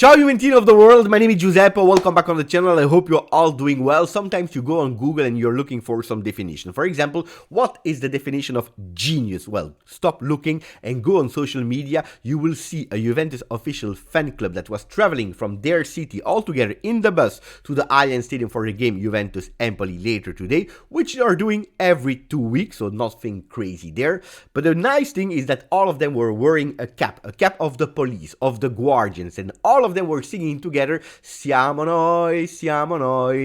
Ciao Juventini of the world, my name is Giuseppe, welcome back on the channel, I hope you're all doing well. Sometimes you go on Google and you're looking for some definition. For example, what is the definition of genius? Well, stop looking and go on social media. You will see a Juventus official fan club that was traveling from their city all together in the bus to the Allianz Stadium for the game Juventus-Empoli later today, which they are doing every 2 weeks, so nothing crazy there. But the nice thing is that all of them were wearing a cap of the police, of the guardians, and all of them were singing together, siamo noi,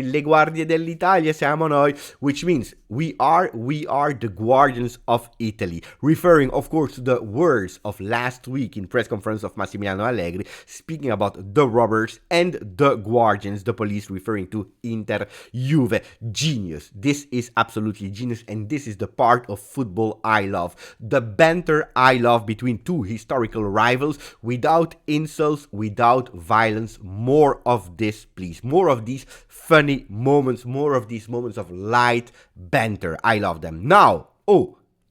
le guardie dell'Italia, siamo noi, which means we are the guardians of Italy, referring of course to the words of last week in press conference of Massimiliano Allegri, speaking about the robbers and the guardians, the police, referring to Inter, Juve. Genius. This is absolutely genius, and this is the part of football I love. The banter I love between two historical rivals, without insults, without violence. More of this, please. More of these funny moments, more of these moments of light banter. I love them. Now,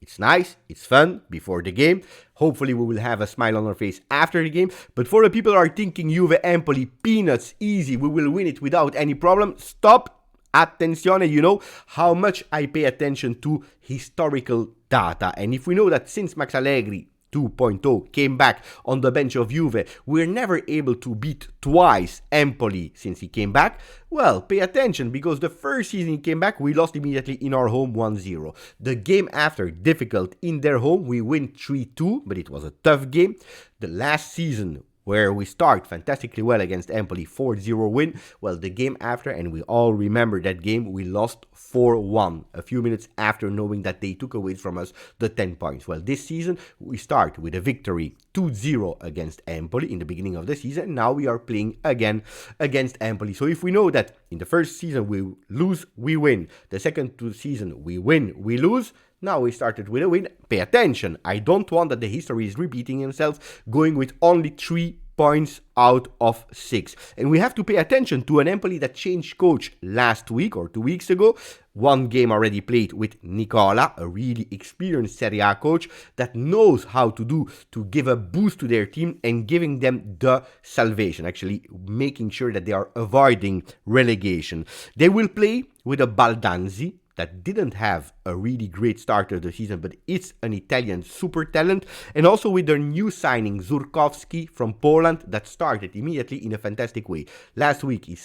it's nice, it's fun before the game. Hopefully we will have a smile on our face after the game. But for the people who are thinking Juve Empoli, peanuts, easy, we will win it without any problem, stop. Attenzione, you know how much I pay attention to historical data. And if we know that since Max Allegri 2.0 came back on the bench of Juve, we're never able to beat twice Empoli since he came back. Well, pay attention, because the first season he came back, we lost immediately in our home 1-0. The game after, difficult in their home, we win 3-2, but it was a tough game. The last season, where we start fantastically well against Empoli, 4-0 win. Well, the game after, and we all remember that game, we lost 4-1, a few minutes after knowing that they took away from us the 10 points. Well, this season, we start with a victory 2-0 against Empoli in the beginning of the season. Now we are playing again against Empoli. So if we know that in the first season we lose, we win. The second season we win, we lose. Now we started with a win. Pay attention. I don't want that the history is repeating itself, going with only 3 points out of 6. And we have to pay attention to an Empoli that changed coach last week or 2 weeks ago. One game already played with Nicola, a really experienced Serie A coach that knows how to give a boost to their team and giving them the salvation, actually making sure that they are avoiding relegation. They will play with a Baldanzi that didn't have a really great start of the season, but it's an Italian super talent, and also with their new signing, Żurkowski from Poland, that started immediately in a fantastic way. Last week, his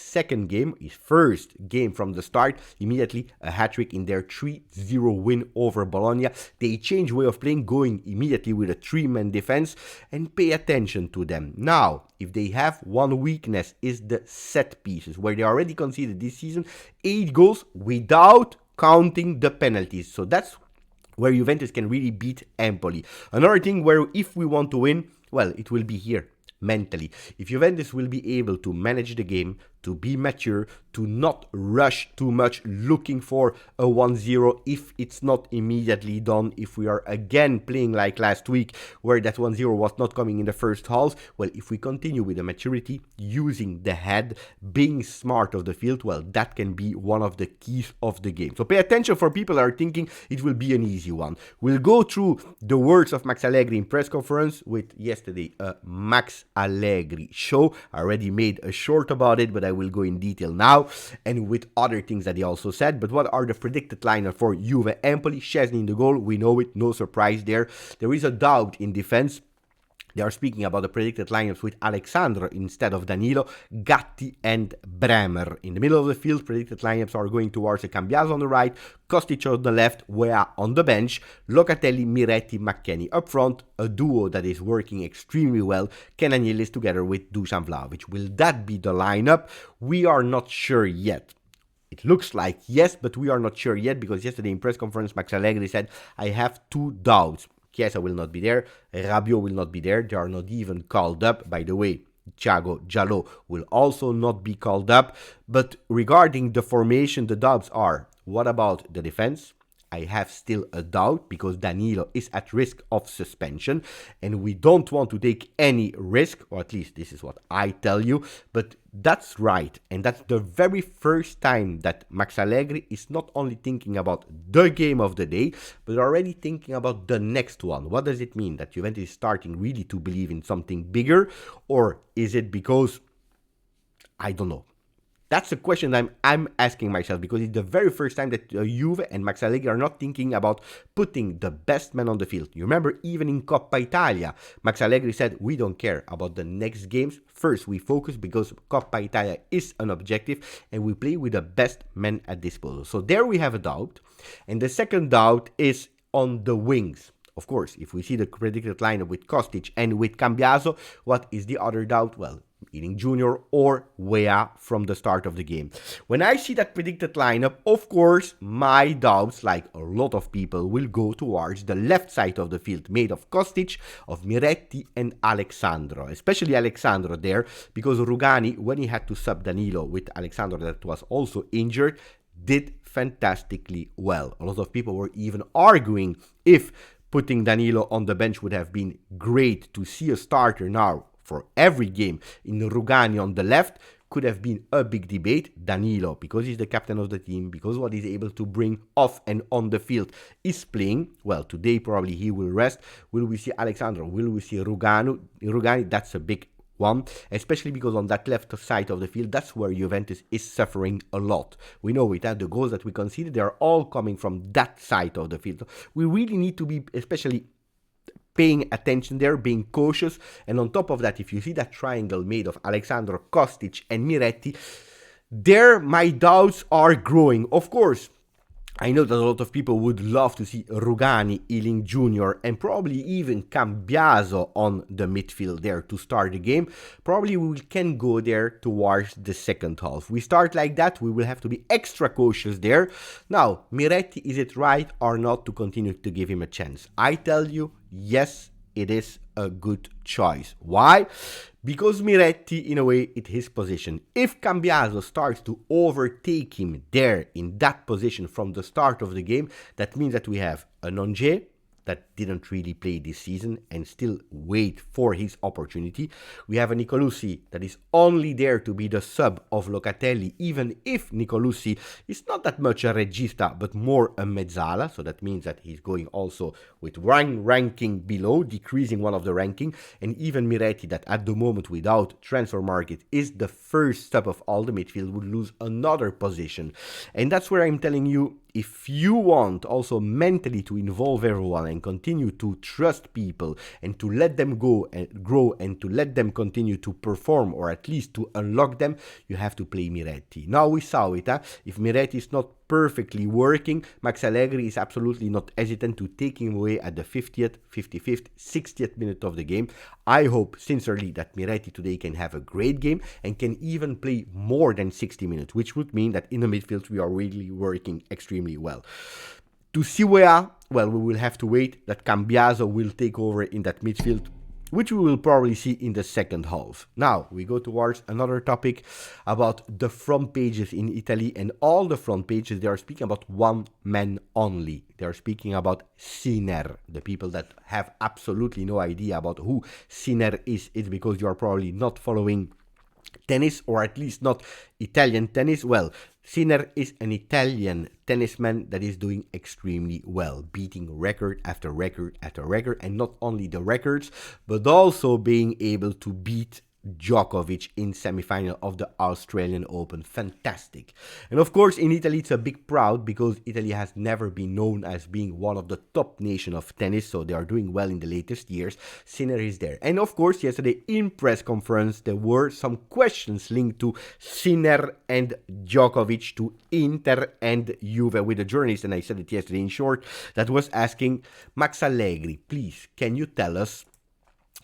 first game from the start, immediately a hat-trick in their 3-0 win over Bologna. They changed way of playing, going immediately with a 3-man defense, and pay attention to them. Now, if they have one weakness, is the set pieces, where they already conceded this season 8 goals without counting the penalties. So that's where Juventus can really beat Empoli. Another thing where if we want to win, well, it will be here, mentally. If Juventus will be able to manage the game, to be mature, to not rush too much looking for a 1-0 if it's not immediately done, if we are again playing like last week where that 1-0 was not coming in the first half, well, if we continue with the maturity, using the head, being smart of the field, well, that can be one of the keys of the game. So pay attention for people that are thinking it will be an easy one. We'll go through the words of Max Allegri in press conference with yesterday a Max Allegri show. I already made a short about it, but I will go in detail now, and with other things that he also said. But what are the predicted lineup for Juve Empoli? Szczesny in the goal, we know it, no surprise there. There is a doubt in defense. They are speaking about the predicted lineups with Alexandro instead of Danilo, Gatti and Bremer. In the middle of the field, predicted lineups are going towards Cambiaso on the right, Kostic on the left, Wea on the bench, Locatelli, Miretti, McKennie up front, a duo that is working extremely well, Kenan Yildiz together with Dusan Vlahovic. Will that be the lineup? We are not sure yet. It looks like yes, but we are not sure yet, because yesterday in press conference, Max Allegri said, I have 2 doubts. Chiesa will not be there, Rabiot will not be there, they are not even called up. By the way, Djalo will also not be called up. But regarding the formation, the doubts are, what about the defense? I have still a doubt, because Danilo is at risk of suspension and we don't want to take any risk, or at least this is what I tell you. But that's right, and that's the very first time that Max Allegri is not only thinking about the game of the day, but already thinking about the next one. What does it mean? That Juventus is starting really to believe in something bigger, or is it because I don't know. That's a question I'm asking myself, because it's the very first time that Juve and Max Allegri are not thinking about putting the best man on the field. You remember, even in Coppa Italia, Max Allegri said, we don't care about the next games. First, we focus because Coppa Italia is an objective and we play with the best men at disposal. So there we have a doubt. And the second doubt is on the wings. Of course, if we see the predicted lineup with Kostic and with Cambiaso, what is the other doubt? Well, Ealing Jr. or Weah from the start of the game. When I see that predicted lineup, of course, my doubts, like a lot of people, will go towards the left side of the field, made of Kostic, of Miretti and Alexandro. Especially Alexandro there, because Rugani, when he had to sub Danilo with Alexandro that was also injured, did fantastically well. A lot of people were even arguing if putting Danilo on the bench would have been great. To see a starter now for every game in Rugani on the left could have been a big debate. Danilo, because he's the captain of the team, because what he's able to bring off and on the field is playing. Well, today probably he will rest. Will we see Alexandro? Will we see Rugani? That's a big one, especially because on that left side of the field, that's where Juventus is suffering a lot. We know it, the goals that we conceded, they are all coming from that side of the field. We really need to be especially paying attention there, being cautious. And on top of that, if you see that triangle made of Alexandro, Kostic and Miretti, there my doubts are growing. Of course, I know that a lot of people would love to see Rugani, Ealing Jr. and probably even Cambiaso on the midfield there to start the game. Probably we can go there towards the second half. We start like that, we will have to be extra cautious there. Now, Miretti, is it right or not to continue to give him a chance? I tell you, yes, it is a good choice. Why? Because Miretti, in a way, it's his position. If Cambiaso starts to overtake him there in that position from the start of the game, that means that we have a Nonje that didn't really play this season and still wait for his opportunity. We have a Nicolussi that is only there to be the sub of Locatelli, even if Nicolussi is not that much a regista, but more a mezzala. So that means that he's going also with ranking below, decreasing one of the ranking. And even Miretti, that at the moment without transfer market is the first sub of all the midfield, would lose another position. And that's where I'm telling you, if you want also mentally to involve everyone and continue to trust people and to let them go and grow and to let them continue to perform, or at least to unlock them, you have to play Miretti. Now we saw it, if Miretti is not perfectly working, Max Allegri is absolutely not hesitant to take him away at the 50th, 55th, 60th minute of the game. I hope sincerely that Miretti today can have a great game and can even play more than 60 minutes, which would mean that in the midfield we are really working extremely well. To see where, well, we will have to wait that Cambiaso will take over in that midfield, which we will probably see in the second half. Now, we go towards another topic about the front pages in Italy, and all the front pages, they are speaking about one man only. They are speaking about Sinner. The people that have absolutely no idea about who Sinner is, it's because you are probably not following tennis, or at least not Italian tennis. Well, Sinner is an Italian tennisman that is doing extremely well, beating record after record after record, and not only the records, but also being able to beat Djokovic in semi-final of the Australian Open. Fantastic. And of course in Italy it's a big proud, because Italy has never been known as being one of the top nation of tennis, so they are doing well in the latest years. Sinner is there. And of course yesterday in press conference there were some questions linked to Sinner and Djokovic, to Inter and Juve, with a journalist, and I said it yesterday in short, that was asking Max Allegri, please can you tell us,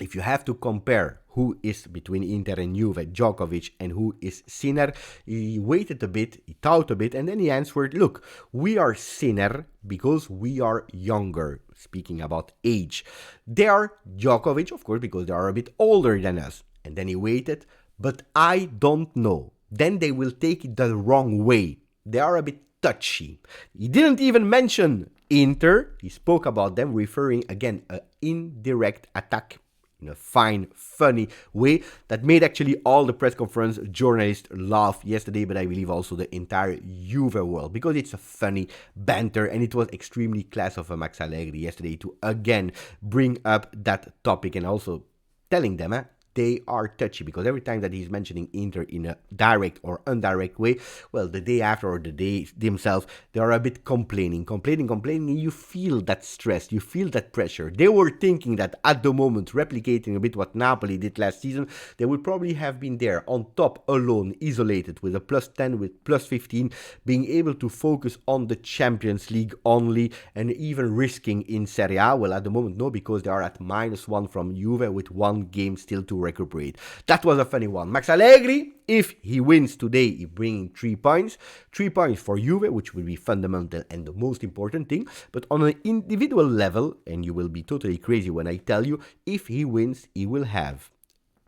if you have to compare who is between Inter and Juve, Djokovic, and who is Sinner, he waited a bit, he thought a bit, and then he answered, look, we are Sinner because we are younger, speaking about age. They are Djokovic, of course, because they are a bit older than us. And then he waited, but I don't know. Then they will take it the wrong way. They are a bit touchy. He didn't even mention Inter. He spoke about them, referring again an indirect attack in a fine, funny way that made actually all the press conference journalists laugh yesterday, but I believe also the entire Juve world, because it's a funny banter, and it was extremely class of Max Allegri yesterday to again bring up that topic, and also telling them, they are touchy, because every time that he's mentioning Inter in a direct or indirect way, well, the day after or the day themselves, they are a bit complaining, and you feel that stress, you feel that pressure. They were thinking that at the moment, replicating a bit what Napoli did last season, they would probably have been there on top, alone, isolated, with a +10, with +15, being able to focus on the Champions League only, and even risking in Serie A. Well, at the moment, no, because they are at -1 from Juve with one game still to recuperate. That was a funny one. Max Allegri, if he wins today, he bringing 3 points. 3 points for Juve, which will be fundamental and the most important thing. But on an individual level, and you will be totally crazy when I tell you, if he wins, he will have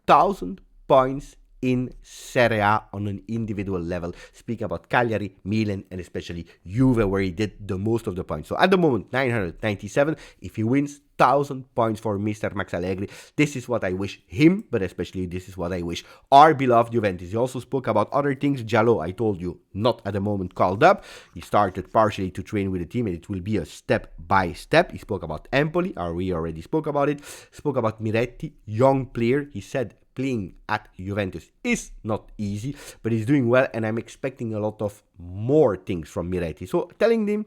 1,000 points in Serie A on an individual level. Speaking about Cagliari, Milan, and especially Juve, where he did the most of the points. So at the moment, 997. If he wins, 1,000 points for Mr. Max Allegri. This is what I wish him, but especially this is what I wish our beloved Juventus. He also spoke about other things. Djalo, I told you, not at the moment called up. He started partially to train with the team, and it will be a step by step. He spoke about Empoli, we already spoke about it. Spoke about Miretti, young player. He said playing at Juventus is not easy, but he's doing well, and I'm expecting a lot of more things from Miretti. So telling him,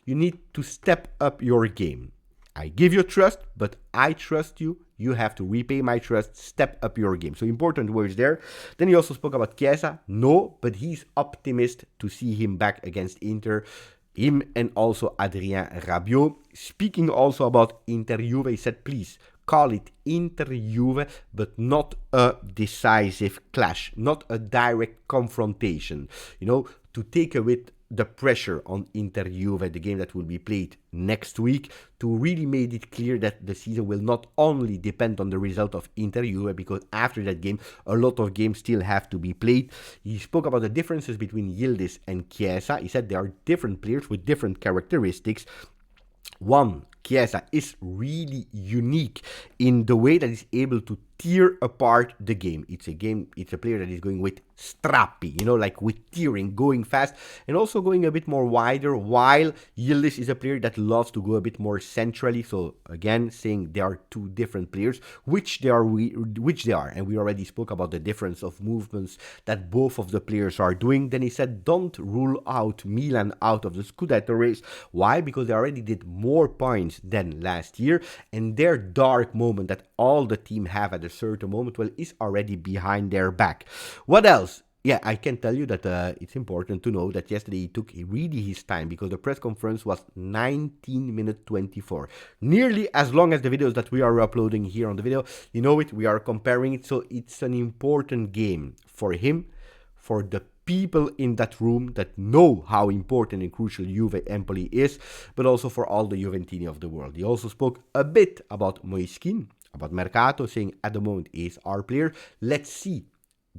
you need to step up your game. I give you trust, but I trust you. You have to repay my trust, step up your game. So important words there. Then he also spoke about Chiesa. No, but he's optimist to see him back against Inter. Him and also Adrien Rabiot. Speaking also about Inter Juve, he said, please call it Inter Juve, but not a decisive clash, not a direct confrontation. You know, to take away the pressure on Inter Juve, the game that will be played next week, to really make it clear that the season will not only depend on the result of Inter Juve, because after that game, a lot of games still have to be played. He spoke about the differences between Yildiz and Chiesa. He said they are different players with different characteristics. One, Chiesa is really unique in the way that he's able to tear apart the game. It's a player that is going with strappi, you know, like with tearing, going fast, and also going a bit more wider, while Yildiz is a player that loves to go a bit more centrally. So again, saying they are two different players, which they are, and we already spoke about the difference of movements that both of the players are doing. Then he said, don't rule out Milan out of the Scudetto race. Why? Because they already did more points than last year, and their dark moment that all the team have at a certain moment, well, is already behind their back. What else? Yeah, I can tell you that it's important to know that yesterday he took really his time, because the press conference was 19 minutes 24. Nearly as long as the videos that we are uploading here on the video. You know it, we are comparing it, so it's an important game for him, for the people in that room that know how important and crucial Juve Empoli is, but also for all the Juventini of the world. He also spoke a bit about Moiskin, about Mercato, saying at the moment he is our player. Let's see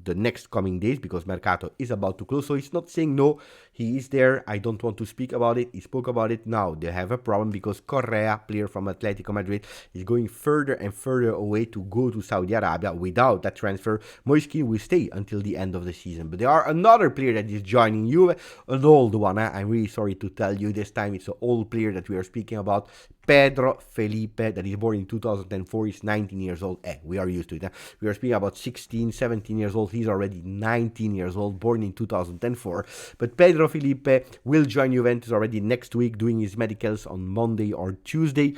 the next coming days, because Mercato is about to close. So he's not saying no, he is there, I don't want to speak about it. He spoke about it. Now they have a problem, because Correa, player from Atletico Madrid, is going further and further away to go to Saudi Arabia. Without that transfer, Moiskin will stay until the end of the season. But there are another player that is joining Juve, an old one. I'm really sorry to tell you, this time it's an old player that we are speaking about. Pedro Felipe, that is born in 2004, is 19 years old. We are used to it. We are speaking about 16, 17 years old. He's already 19 years old, born in 2004. But Pedro Felipe will join Juventus already next week, doing his medicals on Monday or Tuesday,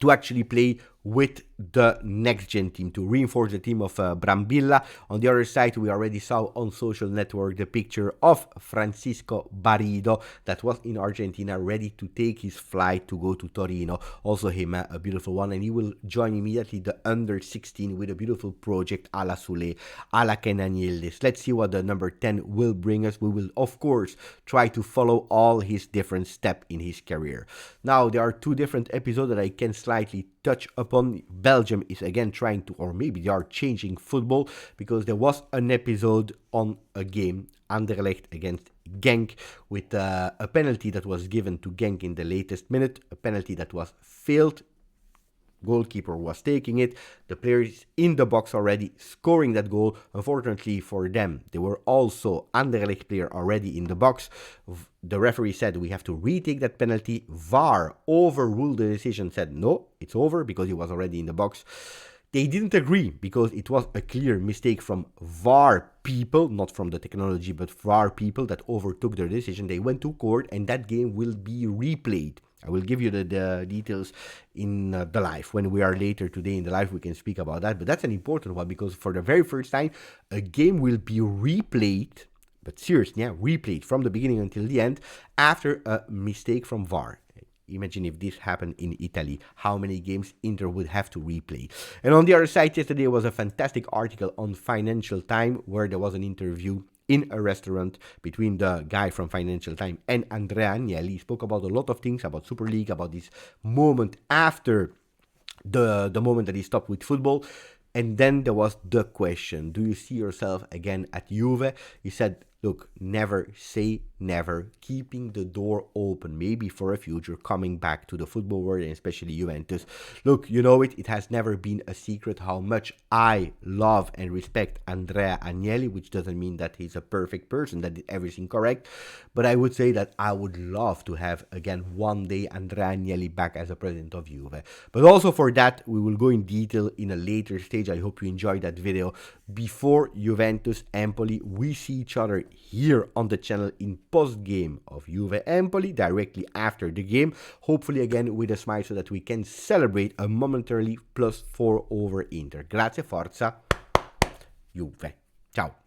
to actually play with the next-gen team, to reinforce the team of Brambilla. On the other side, we already saw on social network the picture of Francisco Barido, that was in Argentina, ready to take his flight to go to Torino. Also him, a beautiful one, and he will join immediately the under-16 with a beautiful project a la Sule, a la Kenan Yildiz. Let's see what the number 10 will bring us. We will, of course, try to follow all his different steps in his career. Now, there are two different episodes that I can slightly touch upon. Belgium is again trying to, or maybe they are changing football, because there was an episode on a game, Anderlecht against Genk, with a penalty that was given to Genk in the latest minute, a penalty that was failed. Goalkeeper was taking it, the players in the box already scoring that goal. Unfortunately for them, there were also Anderlecht player already in the box. The referee said we have to retake that penalty. VAR overruled the decision, said no, it's over, because he was already in the box. They didn't agree because it was a clear mistake from VAR people, not from the technology, but VAR people that overtook their decision. They went to court and that game will be replayed. I will give you the details in the live. When we are later today in the live, we can speak about that. But that's an important one because for the very first time, a game will be replayed, but seriously, yeah, replayed from the beginning until the end after a mistake from VAR. Imagine if this happened in Italy, how many games Inter would have to replay. And on the other side, yesterday was a fantastic article on Financial Times where there was an interview in a restaurant between the guy from Financial Times and Andrea Agnelli. He spoke about a lot of things, about Super League, about this moment after the moment that he stopped with football. And then there was the question, do you see yourself again at Juve? He said, look, never say never, keeping the door open, maybe for a future, coming back to the football world, and especially Juventus. Look, you know it has never been a secret how much I love and respect Andrea Agnelli, which doesn't mean that he's a perfect person, that did everything correct, but I would say that I would love to have, again, one day Andrea Agnelli back as a president of Juve. But also for that, we will go in detail in a later stage. I hope you enjoyed that video. Before Juventus Empoli, we see each other here on the channel in post-game of Juve Empoli, directly after the game, hopefully again with a smile so that we can celebrate a momentarily +4 over Inter. Grazie, forza, Juve. Ciao.